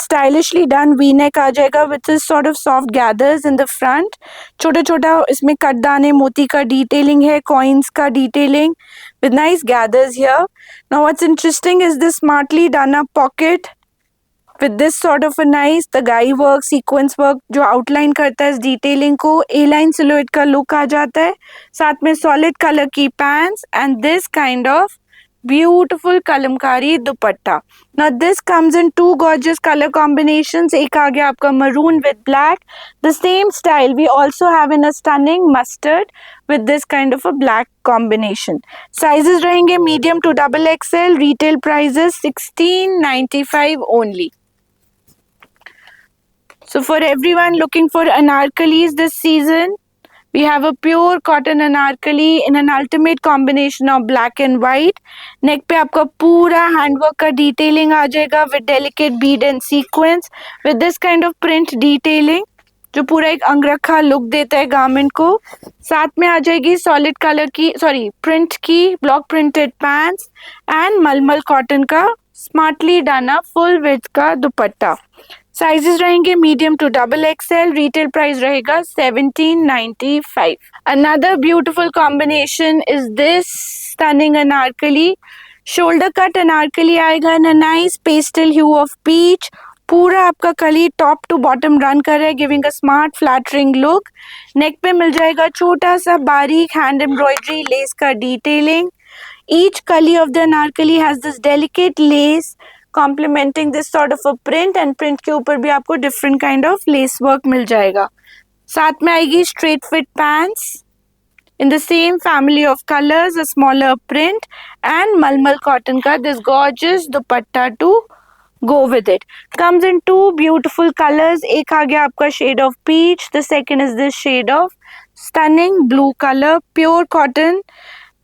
stylishly done V-neck आ जाएगा with this sort of soft gathers in the front. छोटा छोटा इसमें कटदाने मोती का detailing है, coins का detailing with nice gathers here. Now what's interesting is this smartly done up pocket with this sort of a nice तगाई work, sequence work जो outline करता है इस detailing को. A-line silhouette का look आ जाता है. साथ में solid color की pants and this kind of beautiful kalamkari dupatta. Now this comes in two gorgeous color combinations. एक आ गया आपका maroon with black. The same style we also have in a stunning mustard with this kind of a black combination. Sizes रहेंगे medium to double XL. Retail prices 1695 only. So for everyone looking for anarkalis this season, we have a pure cotton anarkali in an ultimate combination of black and white. Neck पे आपका पूरा handwork का detailing आ जाएगा with delicate bead and sequence with this kind of print detailing जो पूरा एक अंगरखा look देता है गारमेंट को. साथ में आ जाएगी सॉलिड कलर की प्रिंट की ब्लॉक प्रिंटेड पैंट्स एंड मलमल कॉटन का स्मार्टली डाना फुल विड्थ का दुपट्टा. साइजेस रहेंगे medium to double XL. Retail price रहेगा 1795. Another beautiful combination is this stunning anarkali. Shoulder cut anarkali आएगा in a nice pastel hue of peach. पूरा आपका कली top to bottom run कर रहा है giving a smart flattering look. Neck पे मिल जाएगा छोटा सा बारीक हैंड एम्ब्रॉयडरी लेस का डिटेलिंग. ईच कली of the anarkali has this delicate lace complementing this sort of a print and print के ऊपर भी आपको different kind of lace work मिल जाएगा. साथ में आएगी straight fit pants in the same family of colors, a smaller print and malmal cotton का this gorgeous dupatta to go with it. Comes in two beautiful colors. एक आ गया आपका shade of peach. The second is this shade of stunning blue color, pure cotton.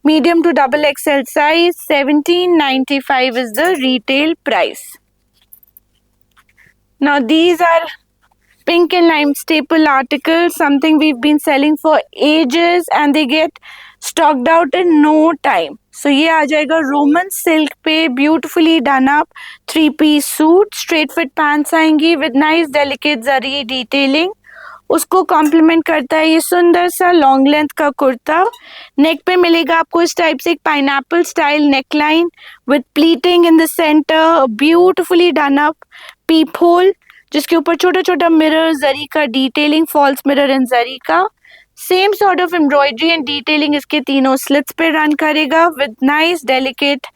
Medium to double XL size, 1795 is the retail price. Now these are pink and lime staple articles, something we've been selling for ages and they get stocked out in no time. So ये आ जाएगा Roman silk पे beautifully done up 3-piece suit. Straight fit pants आएंगी with nice delicate zari detailing. उसको complement करता है ये सुंदर सा लॉन्ग लेंथ का कुर्ता. नेक पे मिलेगा आपको इस टाइप से एक pineapple style neckline with pleating in the centre, beautifully done up peep hole जिसके ऊपर छोटा छोटा मिरर जरी का detailing, false mirror and zari का. Same sort of embroidery and detailing इसके तीनों स्लिट्स पे रन करेगा with nice delicate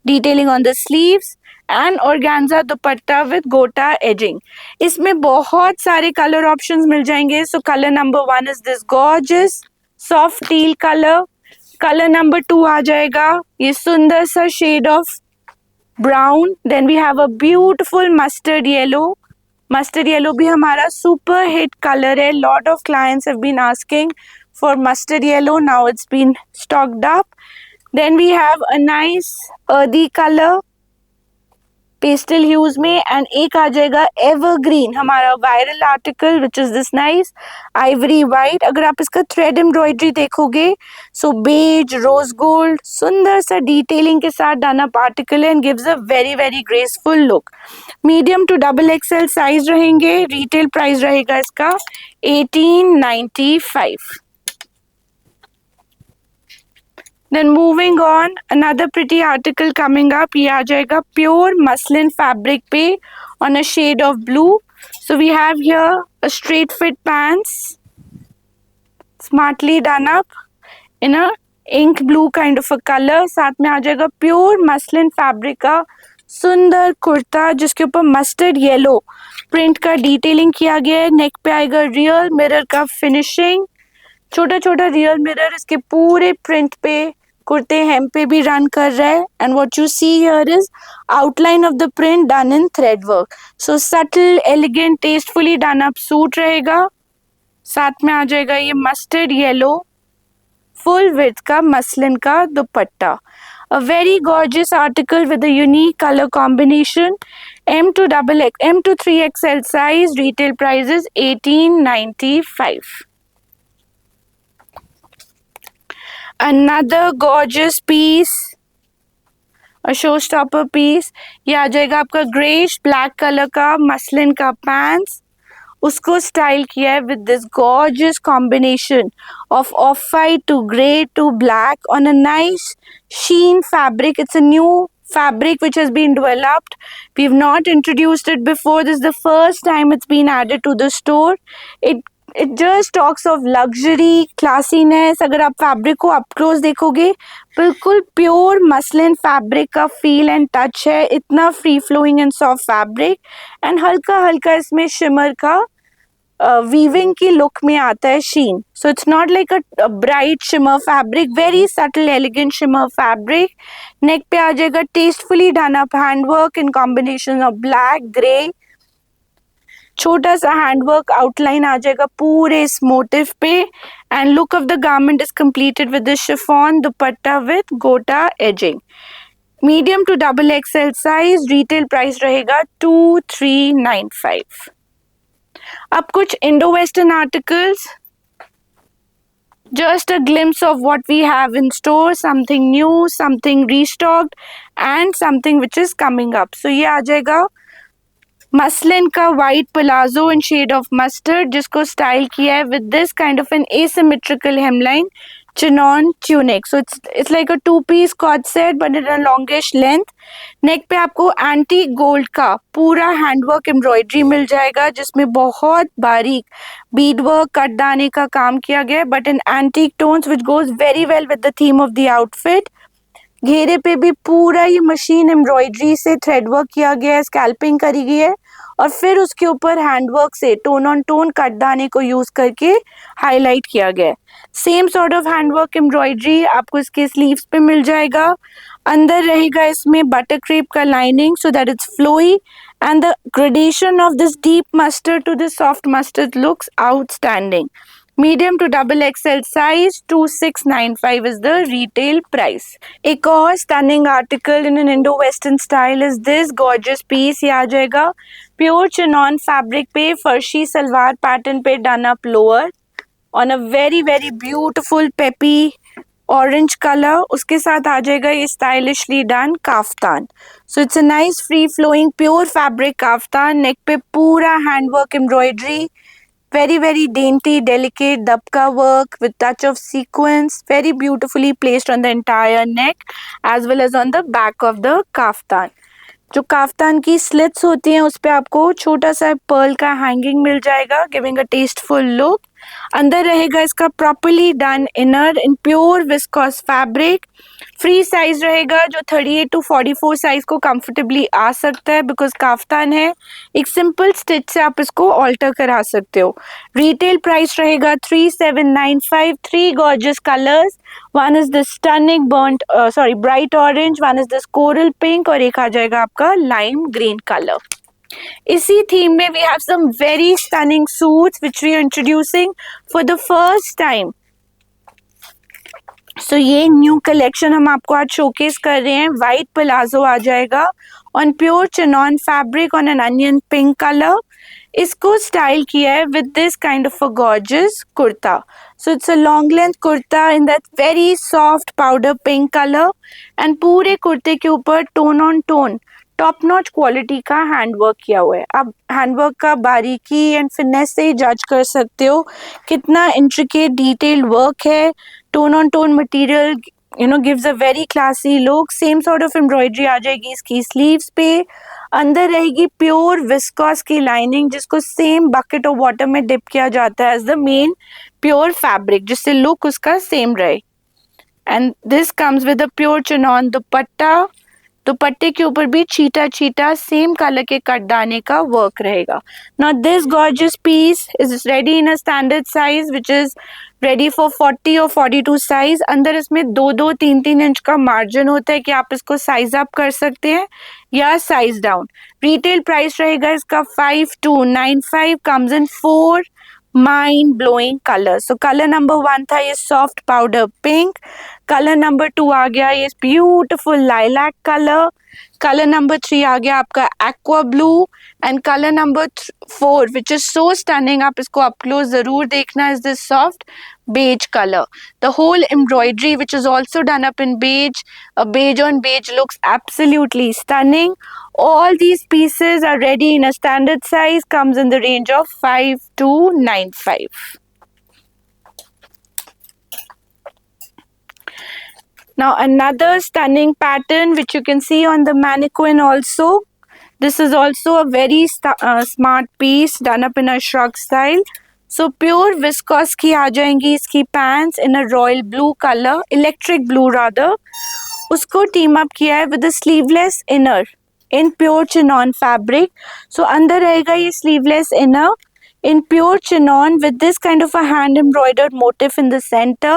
detailing on the sleeves and organza dupatta with gota edging. इसमें बहुत सारे कलर ऑप्शंस मिल जाएंगे. So colour number 1 is this gorgeous soft till colour. Colour number 2 आ जाएगा ये सुंदर सा shade of brown. Then we have a beautiful mustard yellow. Mustard yellow भी हमारा सुपर हिट कलर है. Lot of clients have been asking for mustard yellow. Now it's been stocked up. Then we have a nice earthy colour pastel hues में and एक आ जाएगा evergreen हमारा viral article which is this nice ivory white. अगर आप इसका thread embroidery देखोगे सो beige rose gold सुंदर सा डिटेलिंग के साथ done up article and gives a very very graceful look. Medium to double XL size रहेंगे. रिटेल प्राइस रहेगा इसका 1895. Then moving on, another pretty article coming up. ये आ जाएगा pure muslin fabric पे on a shade of blue. So we have here a straight fit pants, smartly done up in a ink blue kind of a color. साथ में आ जाएगा pure muslin fabric का सुंदर कुर्ता जिसके ऊपर मस्टर्ड येलो प्रिंट का डिटेलिंग किया गया है. नेक पे आएगा रियल मिरर का फिनिशिंग. छोटा छोटा रियल मिरर इसके पूरे प्रिंट पे कुर्ते हेम पे भी रन कर रहा है. And what you see here is outline of the print done in thread work. So subtle elegant tastefully done up suit रहेगा. साथ में आ जाएगा ये मस्टर्ड येलो फुल विड्थ का मसलिन का दुपट्टा. A very gorgeous article with a unique color combination. M to 3XL size. Retail price is 1895. Another gorgeous piece, a showstopper piece. ये आ जाएगा आपका ग्रेश ब्लैक कलर का मसलिन का pants. उसको style किया है with this gorgeous combination of off white to grey to black on a nice sheen fabric. It's a new fabric which has been developed. We've not introduced it before. This is the first time it's been added to the store. It it just talks of luxury, classiness. अगर आप fabric को up close देखोगे, बिल्कुल pure muslin fabric का feel and touch है. इतना free flowing and soft fabric, and हल्का हल्का इसमें शिमर का वीविंग की लुक में आता है sheen. So it's not like a bright shimmer fabric, very subtle elegant shimmer fabric. Neck पे आ जाएगा tastefully done up handwork in combination of black grey. छोटा सा हैंडवर्क आउटलाइन आ जाएगा पूरे इस मोटिव पे. And look of the garment is completed with the chiffon dupatta with gota edging. Medium to double XL size. Retail price रहेगा 2395. अब कुछ Indo western articles. Just a glimpse of what we have in store, something new, something restocked and something which is coming up. So ये आ जाएगा muslin का white palazzo in shade of mustard, जिसको style किया है with this kind of an asymmetrical hemline chinon tunic. So it's like a 2-piece cord set but in a longish length. Neck पे आपको anti gold का पूरा handwork embroidery मिल जाएगा, जिसमें बहुत बारीक बीड वर्क कट दाने का काम किया गया है, but in antique tones which goes very well with the theme of the outfit. घेरे पे भी पूरा ये मशीन एम्ब्रॉयडरी से थ्रेड वर्क किया गया है, स्कैल्पिंग करी गई है, और फिर उसके ऊपर हैंडवर्क से टोन ऑन टोन कट दाने को यूज करके हाईलाइट किया गया है. Same sort of handwork embroidery आपको इसके स्लीव्स पे मिल जाएगा. अंदर रहेगा इसमें बटर क्रेप का lining so that it's flowy, and the gradation of this deep mustard to this soft mustard looks outstanding. Medium to double XL size. 2695 is the retail price. एक और stunning article in an Indo western style is this gorgeous piece. ये आ जाएगा pure chinon fabric पे, फर्शी salwar pattern पे done up lower on a very very beautiful peppy orange colour. उसके साथ आ जाएगा ये stylishly done kaftan. So it's a nice free flowing pure fabric kaftan. Neck पे पूरा handwork embroidery, very dainty delicate dabka work with touch of sequins, very beautifully placed on the entire neck as well as on the back of the kaftan. जो kaftan की slits होती हैं उस पे आपको छोटा सा पर्ल का हैंगिंग मिल जाएगा, गिविंग अ टेस्टफुल लुक. अंदर रहेगा इसका properly done inner in pure viscous fabric. Free size रहेगा जो 38 to 44 साइज को कंफर्टेबली आ सकता है, बिकॉज काफ्तान है. एक सिंपल स्टिच से आप इसको ऑल्टर करा सकते हो. रिटेल प्राइस रहेगा 3795. 3 gorgeous colors. One is this stunning burnt bright orange, one is this coral pink, और एक आ जाएगा आपका लाइम ग्रीन कलर. इसी थीम में we have some very stunning suits which we are introducing for the first time. So ये new collection हम आपको आज शोकेस कर रहे हैं. वाइट प्लाजो आ जाएगा on pure chinon fabric on an onion pink colour. इसको स्टाइल किया है with this kind of a gorgeous kurta. So it's a long length kurta in that very soft powder pink colour, and पूरे कुर्ते के ऊपर tone on tone top notch quality का handwork किया हुआ है. आप हैंडवर्क का बारीकी एंड फिनेस से ही जज कर सकते हो कितना इंट्रिकेट डिटेल वर्क है. Tone on tone material gives a very classy look. Same sort of embroidery आ जाएगी इसकी स्लीव्स पे. अंदर रहेगी प्योर विस्कोस की लाइनिंग, जिसको सेम बकेट ऑफ वाटर में डिप किया जाता है as the main pure fabric, जिससे लुक उसका सेम रहे. And this comes with a pure chinon dupatta. दुपट्टे के ऊपर भी चीटा चीटा सेम कलर के कट दाने का वर्क रहेगा. Now this gorgeous piece is ready in a standard size which is ready for 40 और 42 साइज. अंदर इसमें 2-2, 3-3 इंच का मार्जिन होता है कि आप इसको साइज अप कर सकते हैं या साइज डाउन. रिटेल प्राइस रहेगा इसका 5295. Comes in 4 mind blowing colour. So colour number 1 था ये soft powder pink. Colour number 2 आ गया ये beautiful lilac colour. Colour number 3 आ गया आपका aqua blue, and colour number 4 which is so stunning, आप इसको अप क्लोज जरूर देखना, is this soft beige color. The whole embroidery which is also done up in beige, a beige on beige looks absolutely stunning. All these pieces are ready in a standard size, comes in the range of 5295. Now another stunning pattern which you can see on the mannequin also. This is also a very smart piece done up in a shrug style. So pure viscose की आ जाएंगी इसकी pants in a royal blue colour, electric blue rather. उसको team up किया है with sleeveless inner in pure chinon fabric. So अंदर रहेगा ये sleeveless inner in pure chinon with this kind of a hand embroidered motif in the center.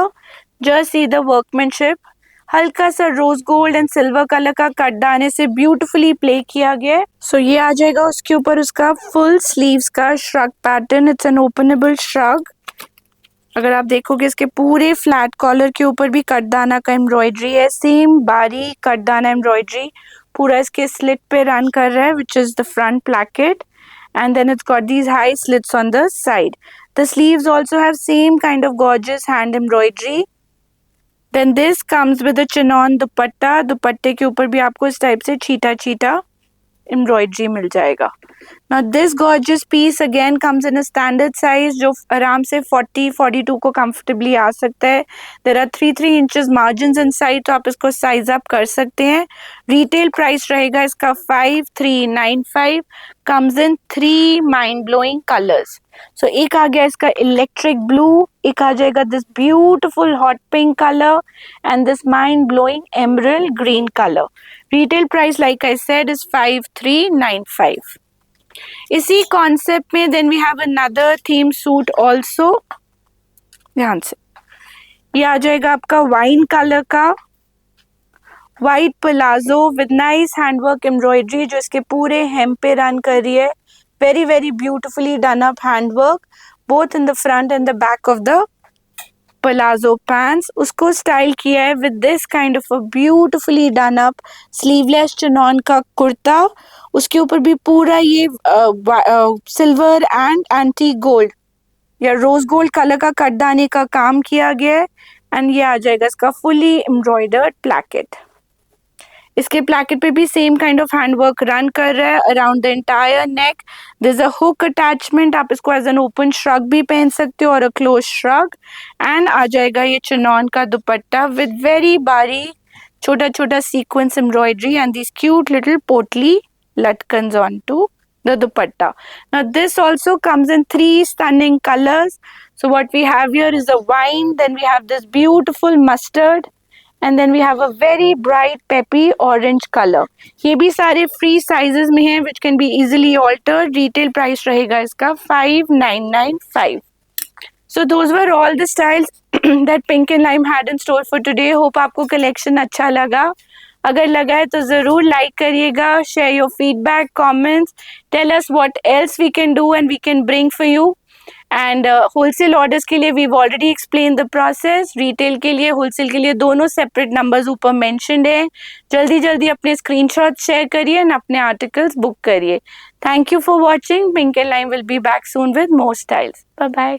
Just see the workmanship. हल्का सा rose gold and silver colour का cut दाने से beautifully play किया गया है। सो ये आ जाएगा उसके ऊपर उसका फुल स्लीव्स का shrug pattern. It's an openable shrug. अगर आप देखोगे इसके पूरे फ्लैट कॉलर के ऊपर भी कटदाना का एम्ब्रॉयडरी है, सेम बारीक कटदाना एम्ब्रॉयडरी पूरा इसके स्लिट पे रन कर रहा है, which is the front placket, and then it's got these high slits on the side. The sleeves also have same kind of gorgeous hand embroidery. Then this comes with a chinon dupatta. दुपट्टे के ऊपर भी आपको इस type से छीटा छीटा embroidery मिल जाएगा। Now this gorgeous piece again comes in a standard size जो आराम से 40-42 को comfortably आ सकता है। There are 3 inches margins inside, तो आप इसको size up कर सकते हैं। Retail price रहेगा इसका 5395, comes in 3 mind blowing colors. So एक आ गया इसका electric blue, एक आ जाएगा this beautiful hot pink color and this mind blowing emerald green color. Retail price like I said is 5395. इसी कॉन्सेप्ट में then we have another theme suit also. ध्यान से ये आ जाएगा आपका वाइन कलर का white palazzo with nice handwork embroidery जो इसके पूरे हेम पे रन कर रही है। Very very beautifully done up handwork both in the front and the back of the palazzo pants. उसको स्टाइल किया है with this kind of a beautifully done up sleeveless chinon का कुर्ता। उसके ऊपर भी पूरा ये सिल्वर एंड एंटी गोल्ड या रोज गोल्ड कलर का कटदाने का काम किया गया है एंड ये आ जाएगा इसका फुली एम्ब्रॉयडर्ड प्लैकेट। इसके प्लैकेट पे भी same kind of handwork run कर रहा है around the entire neck. This a hook attachment, आप इसको एज एन ओपन श्रग भी पहन सकते हो और अ क्लोज श्रग। एंड आ जाएगा ये चिनॉन का दुपट्टा विद वेरी बारीक छोटा छोटा sequence embroidery and this cute little potli लटकन्स on to the dupatta. Now this also comes in 3 stunning colors. So what we have here is a wine, then we have this beautiful mustard, and then we have a very bright peppy orange color. ये भी सारे free sizes में हैं which can be easily altered. Retail price रहेगा इसका 5995. So those were all the styles that Pink and Lime had in store for today. Hope आपको collection अच्छा लगा। अगर लगा है तो ज़रूर लाइक करिएगा, share your feedback, comments, tell us what else we can do and we can bring for you. And wholesale orders के लिए we already explain the process. Retail के लिए, होलसेल के लिए दोनों सेपरेट नंबर्स ऊपर मेंशन्ड है। जल्दी जल्दी अपने स्क्रीनशॉट शेयर करिए एंड अपने आर्टिकल्स बुक करिए। Thank you for watching. Pink and lime will be back soon with more styles. Bye bye.